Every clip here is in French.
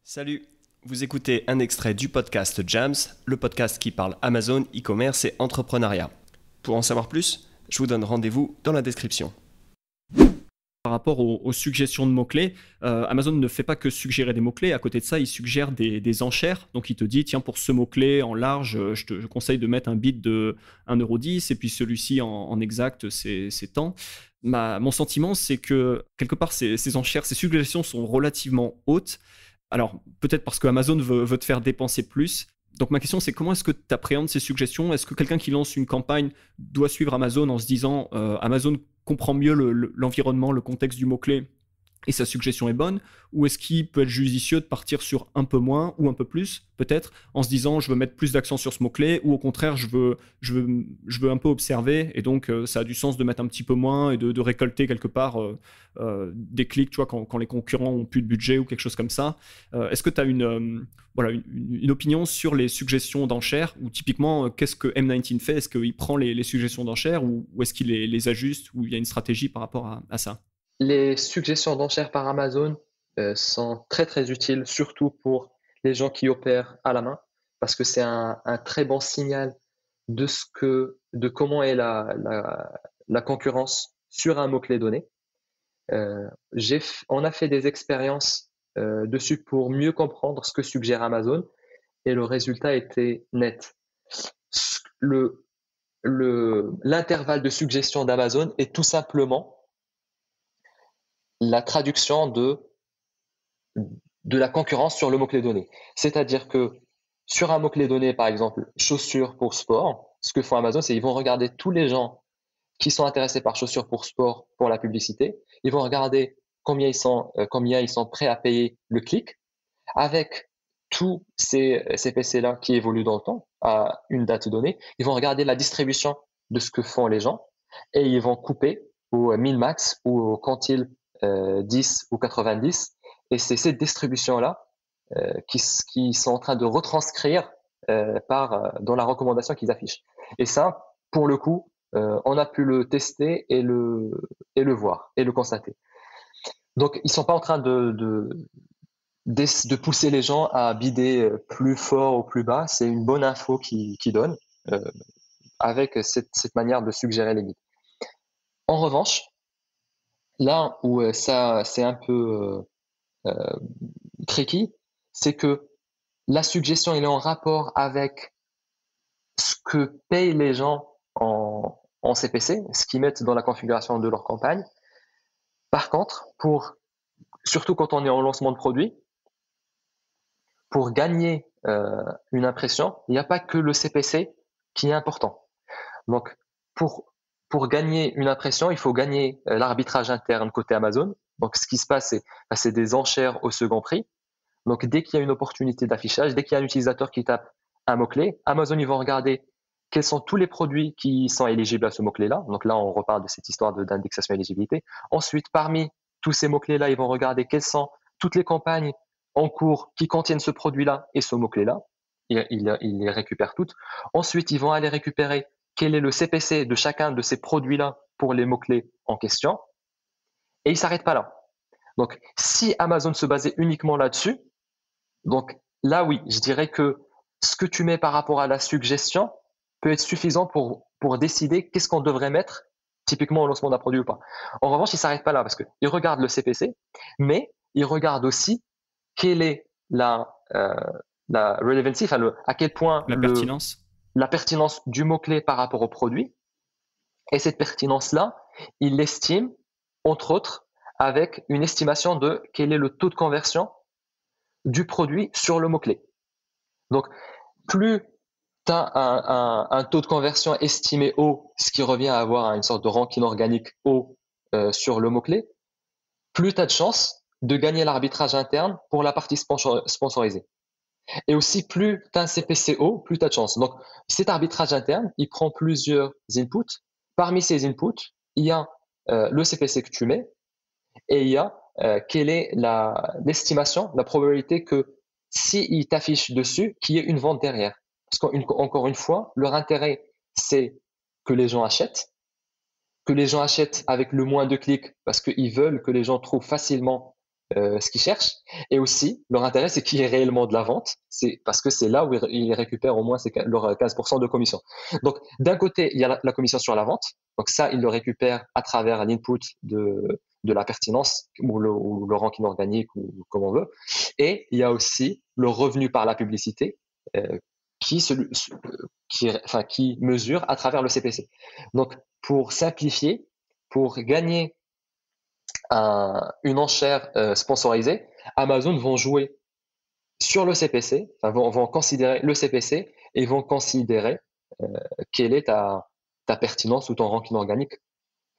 Salut, vous écoutez un extrait du podcast Jams, le podcast qui parle Amazon, e-commerce et entrepreneuriat. Pour en savoir plus, je vous donne rendez-vous dans la description. Par rapport aux suggestions de mots-clés, Amazon ne fait pas que suggérer des mots-clés. À côté de ça, il suggère des enchères. Donc, il te dit, tiens, pour ce mot-clé en large, je te conseille de mettre un bid de 1,10 € et puis celui-ci en exact, c'est tant. Mon sentiment, c'est que quelque part, ces enchères, ces suggestions sont relativement hautes. Alors, peut-être parce que Amazon veut te faire dépenser plus. Donc, ma question, c'est comment est-ce que tu appréhendes ces suggestions? Est-ce que quelqu'un qui lance une campagne doit suivre Amazon en se disant Amazon comprend mieux l'environnement, le contexte du mot-clé et sa suggestion est bonne? Ou est-ce qu'il peut être judicieux de partir sur un peu moins ou un peu plus, peut-être, en se disant je veux mettre plus d'accent sur ce mot-clé, ou au contraire, je veux un peu observer, et donc ça a du sens de mettre un petit peu moins et de récolter quelque part des clics, tu vois, quand les concurrents ont plus de budget ou quelque chose comme ça. Est-ce que tu as une opinion sur les suggestions d'enchères, ou typiquement, qu'est-ce que M19 fait? Est-ce qu'il prend les suggestions d'enchères, ou est-ce qu'il les ajuste, ou il y a une stratégie par rapport à ça? Les suggestions d'enchères par Amazon sont très très utiles, surtout pour les gens qui opèrent à la main, parce que c'est un très bon signal de comment est la concurrence sur un mot-clé donné. On a fait des expériences dessus pour mieux comprendre ce que suggère Amazon, et le résultat était net. Le, L'intervalle de suggestion d'Amazon est tout simplement la traduction de la concurrence sur le mot-clé donné. C'est-à-dire que sur un mot-clé donné, par exemple, chaussures pour sport, ce que font Amazon, c'est qu'ils vont regarder tous les gens qui sont intéressés par chaussures pour sport pour la publicité. Ils vont regarder combien ils sont prêts à payer le clic avec tous ces CPC-là qui évoluent dans le temps à une date donnée. Ils vont regarder la distribution de ce que font les gens et ils vont couper au min-max ou au quantile 10 ou 90. Et c'est ces distributions-là qui sont en train de retranscrire dans la recommandation qu'ils affichent. Et ça, pour le coup, on a pu le tester et le voir et le constater. Donc, ils sont pas en train de pousser les gens à bider plus fort ou plus bas. C'est une bonne info qu'ils donnent avec cette manière de suggérer les bids. En revanche, là où ça c'est un peu tricky, c'est que la suggestion elle est en rapport avec ce que payent les gens en CPC, ce qu'ils mettent dans la configuration de leur campagne. Par contre, surtout quand on est en lancement de produit, pour gagner une impression, il n'y a pas que le CPC qui est important. Donc, pour gagner une impression, il faut gagner l'arbitrage interne côté Amazon. Donc, ce qui se passe, c'est des enchères au second prix. Donc, dès qu'il y a une opportunité d'affichage, dès qu'il y a un utilisateur qui tape un mot-clé, Amazon, ils vont regarder quels sont tous les produits qui sont éligibles à ce mot-clé-là. Donc là, on reparle de cette histoire d'indexation et éligibilité. Ensuite, parmi tous ces mots-clés-là, ils vont regarder quelles sont toutes les campagnes en cours qui contiennent ce produit-là et ce mot-clé-là. Ils les récupèrent toutes. Ensuite, ils vont aller récupérer quel est le CPC de chacun de ces produits-là pour les mots-clés en question. Et ils ne s'arrêtent pas là. Donc, si Amazon se basait uniquement là-dessus, donc là, oui, je dirais que ce que tu mets par rapport à la suggestion peut être suffisant pour décider qu'est-ce qu'on devrait mettre typiquement au lancement d'un produit ou pas. En revanche, ils ne s'arrêtent pas là parce qu'ils regardent le CPC, mais ils regardent aussi quelle est la relevancy, à quel point la pertinence du mot-clé par rapport au produit. Et cette pertinence-là, ils l'estiment, entre autres, avec une estimation de quel est le taux de conversion du produit sur le mot-clé. Donc, plus tu as un taux de conversion estimé haut, ce qui revient à avoir une sorte de ranking organique haut sur le mot-clé, plus tu as de chances de gagner l'arbitrage interne pour la partie sponsorisée. Et aussi, plus tu as un CPC haut, plus tu as de chance. Donc, cet arbitrage interne, il prend plusieurs inputs. Parmi ces inputs, il y a le CPC que tu mets et il y a quelle est l'estimation, la probabilité que s'il t'affiche dessus, qu'il y ait une vente derrière. Parce qu'encore une fois, leur intérêt, c'est que les gens achètent avec le moins de clics parce qu'ils veulent que les gens trouvent facilement ce qu'ils cherchent. Et aussi, leur intérêt, c'est qu'il y ait réellement de la vente. C'est parce que c'est là où ils récupèrent au moins leurs 15% de commission. Donc, d'un côté, il y a la commission sur la vente. Donc ça, ils le récupèrent à travers l'input de la pertinence ou le ranking organique ou comme on veut. Et il y a aussi le revenu par la publicité qui mesure à travers le CPC. Donc, pour simplifier, pour gagner une enchère sponsorisée, Amazon vont jouer sur le CPC, vont considérer le CPC et vont considérer quelle est ta pertinence ou ton ranking organique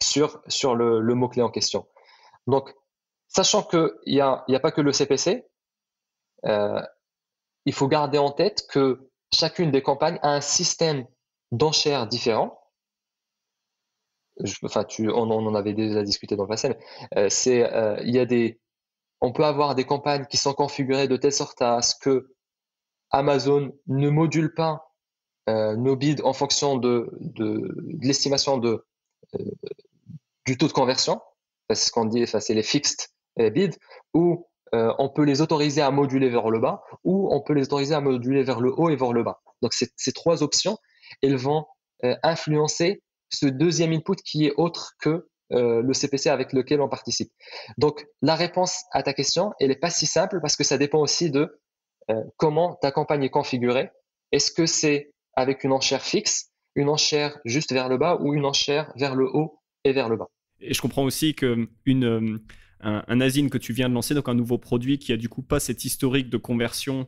sur le mot-clé en question. Donc, sachant qu'il n'y a pas que le CPC, il faut garder en tête que chacune des campagnes a un système d'enchères différent. On en avait déjà discuté dans le passé, mais on peut avoir des campagnes qui sont configurées de telle sorte à ce que Amazon ne module pas nos bids en fonction de l'estimation du taux de conversion, c'est ce qu'on dit, c'est les fixed bids, ou on peut les autoriser à moduler vers le bas, ou on peut les autoriser à moduler vers le haut et vers le bas. Donc ces trois options, elles vont influencer ce deuxième input qui est autre que le CPC avec lequel on participe. Donc la réponse à ta question, elle n'est pas si simple parce que ça dépend aussi de comment ta campagne est configurée. Est-ce que c'est avec une enchère fixe, une enchère juste vers le bas ou une enchère vers le haut et vers le bas? Et je comprends aussi que un ASIN que tu viens de lancer, donc un nouveau produit qui a du coup pas cet historique de conversion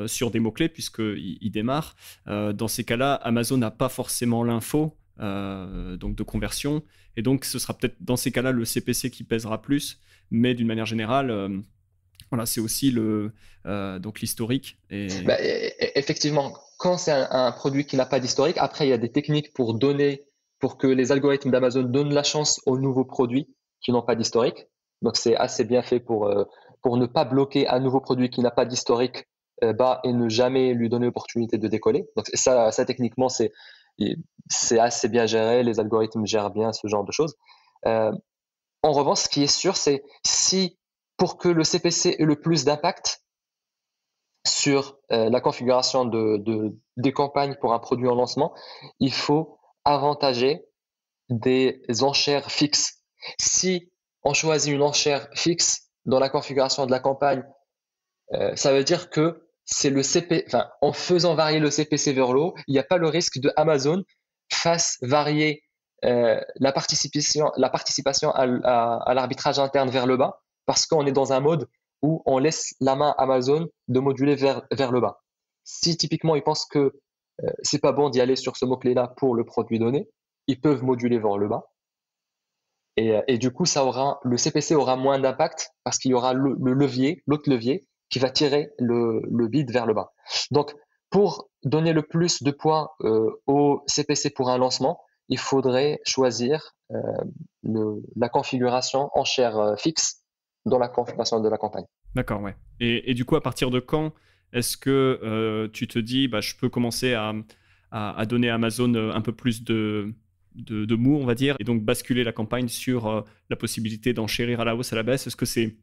sur des mots-clés puisqu'il démarre, dans ces cas-là, Amazon n'a pas forcément l'info donc de conversion, et donc ce sera peut-être dans ces cas-là le CPC qui pèsera plus, mais d'une manière générale, voilà, c'est aussi donc l'historique. Effectivement, quand c'est un produit qui n'a pas d'historique, après il y a des techniques pour que les algorithmes d'Amazon donnent la chance aux nouveaux produits qui n'ont pas d'historique. Donc c'est assez bien fait pour ne pas bloquer un nouveau produit qui n'a pas d'historique bas et ne jamais lui donner l'opportunité de décoller. Donc ça techniquement c'est assez bien géré, les algorithmes gèrent bien ce genre de choses. En revanche, ce qui est sûr, c'est si pour que le CPC ait le plus d'impact sur la configuration des campagnes pour un produit en lancement, il faut avantager des enchères fixes. Si on choisit une enchère fixe dans la configuration de la campagne, ça veut dire que c'est en faisant varier le CPC vers le haut, il n'y a pas le risque de Amazon fasse varier la participation à l'arbitrage interne vers le bas, parce qu'on est dans un mode où on laisse la main Amazon de moduler vers le bas. Si typiquement ils pensent que c'est pas bon d'y aller sur ce mot-clé-là pour le produit donné, ils peuvent moduler vers le bas. Et du coup, le CPC aura moins d'impact parce qu'il y aura l'autre levier qui va tirer le bid vers le bas. Donc, pour donner le plus de poids au CPC pour un lancement, il faudrait choisir la configuration enchère fixe dans la configuration de la campagne. D'accord, ouais. Et du coup, à partir de quand est-ce que tu te dis, je peux commencer à donner à Amazon un peu plus de mou, on va dire, et donc basculer la campagne sur la possibilité d'enchérir à la hausse, à la baisse? Est-ce que c'est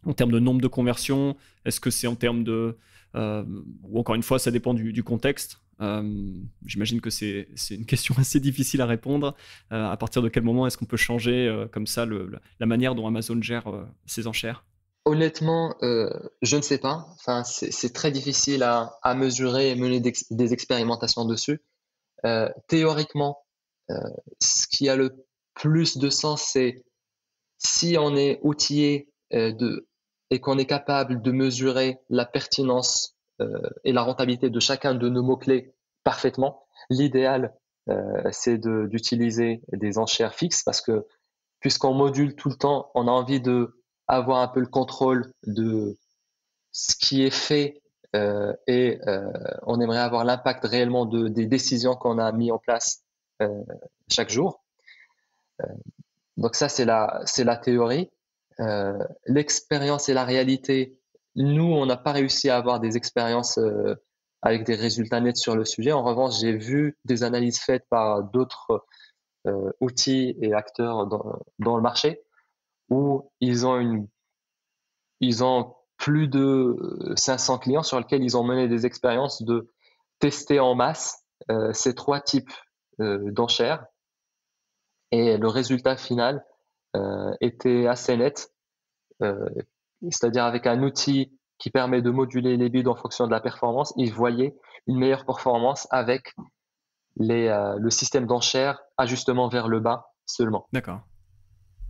en termes de nombre de conversions? Est-ce que c'est en termes de... ou encore une fois, ça dépend du contexte. J'imagine que c'est une question assez difficile à répondre. À partir de quel moment est-ce qu'on peut changer comme ça la manière dont Amazon gère ses enchères? Honnêtement, je ne sais pas. Enfin, c'est très difficile à mesurer et mener des expérimentations dessus. Théoriquement, ce qui a le plus de sens, c'est si on est outillé et qu'on est capable de mesurer la pertinence et la rentabilité de chacun de nos mots-clés parfaitement. L'idéal, c'est d'utiliser des enchères fixes parce que puisqu'on module tout le temps, on a envie d'avoir un peu le contrôle de ce qui est fait et on aimerait avoir l'impact réellement des décisions qu'on a mis en place chaque jour. Donc ça, c'est la théorie. L'expérience et la réalité, nous, on n'a pas réussi à avoir des expériences avec des résultats nets sur le sujet. En revanche, j'ai vu des analyses faites par d'autres outils et acteurs dans le marché où ils ont ils ont plus de 500 clients sur lesquels ils ont mené des expériences de tester en masse ces 3 types d'enchères. Et le résultat final était assez net, c'est-à-dire avec un outil qui permet de moduler les bids en fonction de la performance, ils voyaient une meilleure performance avec le système d'enchères ajustement vers le bas seulement. D'accord.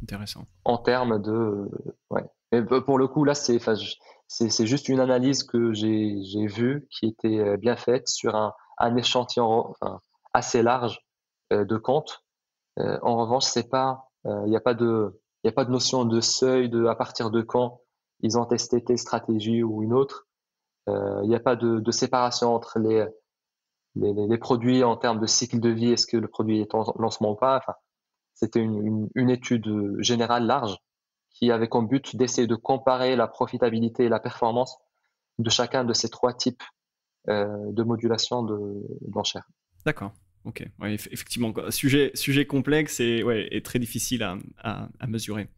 Intéressant. En termes de... Ouais. Mais pour le coup, là, c'est juste une analyse que j'ai vue qui était bien faite sur un échantillon assez large de comptes. En revanche, il n'y a pas de notion de seuil à partir de quand ils ont testé telle stratégie ou une autre. Il n'y a pas de séparation entre les produits en termes de cycle de vie, est-ce que le produit est en lancement ou pas. Enfin, c'était une étude générale large qui avait comme but d'essayer de comparer la profitabilité et la performance de chacun de ces 3 types de modulation d'enchères. D'accord. Ok. Ouais, effectivement, sujet complexe et très difficile à mesurer.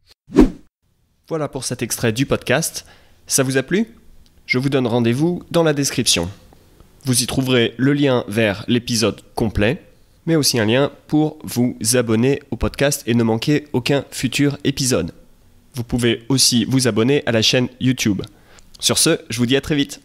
Voilà pour cet extrait du podcast. Ça vous a plu ? Je vous donne rendez-vous dans la description. Vous y trouverez le lien vers l'épisode complet, mais aussi un lien pour vous abonner au podcast et ne manquer aucun futur épisode. Vous pouvez aussi vous abonner à la chaîne YouTube. Sur ce, je vous dis à très vite.